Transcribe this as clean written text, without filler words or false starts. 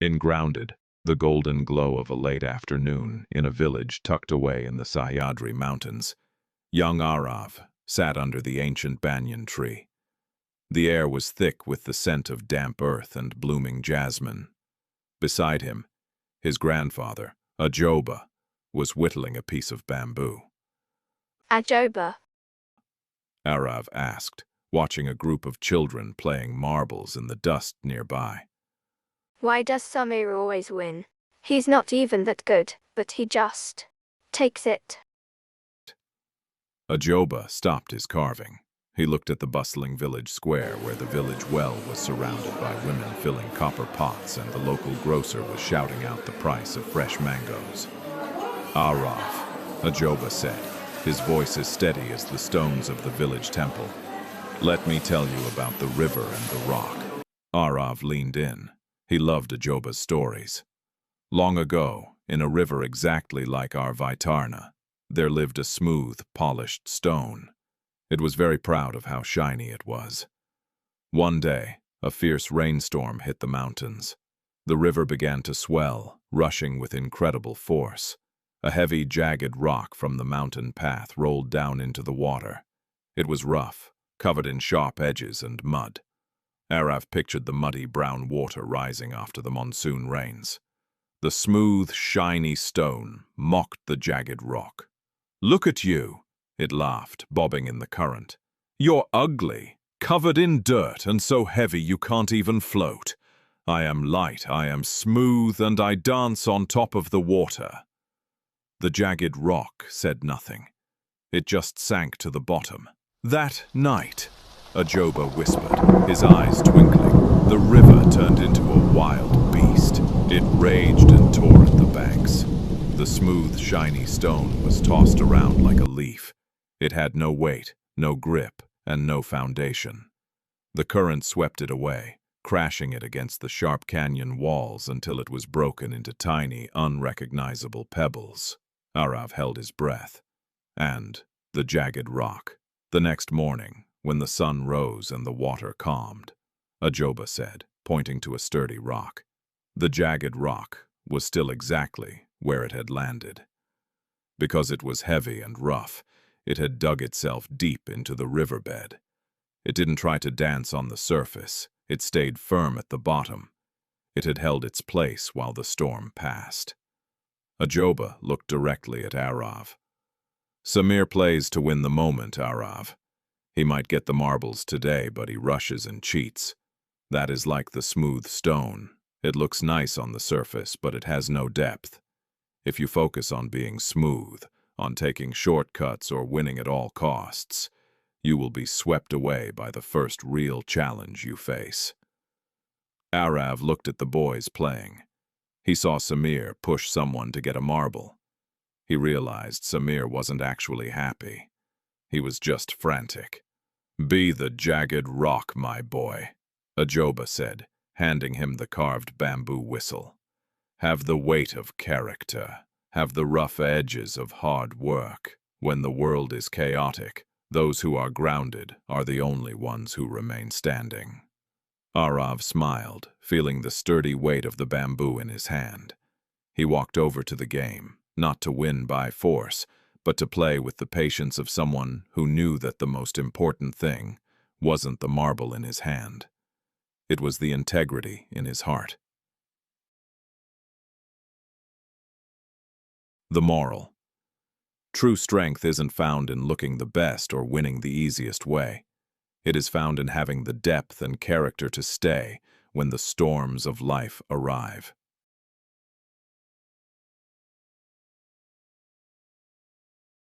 In Grounded, the golden glow of a late afternoon in a village tucked away in the Sahyadri mountains, young Aarav sat under the ancient banyan tree. The air was thick with the scent of damp earth and blooming jasmine. Beside him, his grandfather, Ajoba, was whittling a piece of bamboo. Ajoba, Aarav asked, watching a group of children playing marbles in the dust nearby. why does Samir always win? He's not even that good, but he just takes it. Ajoba stopped his carving. He looked at the bustling village square where the village well was surrounded by women filling copper pots and the local grocer was shouting out the price of fresh mangoes. Aarav, Ajoba said, his voice as steady as the stones of the village temple. Let me tell you about the river and the rock. Aarav leaned in. He loved Ajoba's stories. Long ago, in a river exactly like our Vaitarna, there lived a smooth, polished stone. It was very proud of how shiny it was. One day, a fierce rainstorm hit the mountains. The river began to swell, rushing with incredible force. A heavy, jagged rock from the mountain path rolled down into the water. It was rough, covered in sharp edges and mud. Aarav pictured the muddy brown water rising after the monsoon rains. The smooth, shiny stone mocked the jagged rock. "Look at you," it laughed, bobbing in the current. "You're ugly, covered in dirt and so heavy you can't even float. I am light, I am smooth, and I dance on top of the water." The jagged rock said nothing. It just sank to the bottom. That night, Ajoba whispered, his eyes twinkling, the river turned into a wild beast. It raged and tore at the banks. The smooth, shiny stone was tossed around like a leaf. It had no weight, no grip, and no foundation. The current swept it away, crashing it against the sharp canyon walls until it was broken into tiny, unrecognizable pebbles. Aarav held his breath. And the jagged rock. The next morning, when the sun rose and the water calmed, Ajoba said, pointing to a sturdy rock. The jagged rock was still exactly where it had landed. Because it was heavy and rough, it had dug itself deep into the riverbed. It didn't try to dance on the surface. It stayed firm at the bottom. It had held its place while the storm passed. Ajoba looked directly at Aarav. "Samir plays to win the moment, Aarav. He might get the marbles today, but he rushes and cheats. That is like the smooth stone. It looks nice on the surface, but it has no depth. If you focus on being smooth, on taking shortcuts or winning at all costs, you will be swept away by the first real challenge you face." Aarav looked at the boys playing. He saw Samir push someone to get a marble. He realized Samir wasn't actually happy. He was just frantic. "Be the jagged rock, my boy," Ajoba said, handing him the carved bamboo whistle. "Have the weight of character. Have the rough edges of hard work. When the world is chaotic, those who are grounded are the only ones who remain standing." Aarav smiled, feeling the sturdy weight of the bamboo in his hand. He walked over to the game, not to win by force, but to play with the patience of someone who knew that the most important thing wasn't the marble in his hand. It was the integrity in his heart. The moral. True strength isn't found in looking the best or winning the easiest way. It is found in having the depth and character to stay when the storms of life arrive.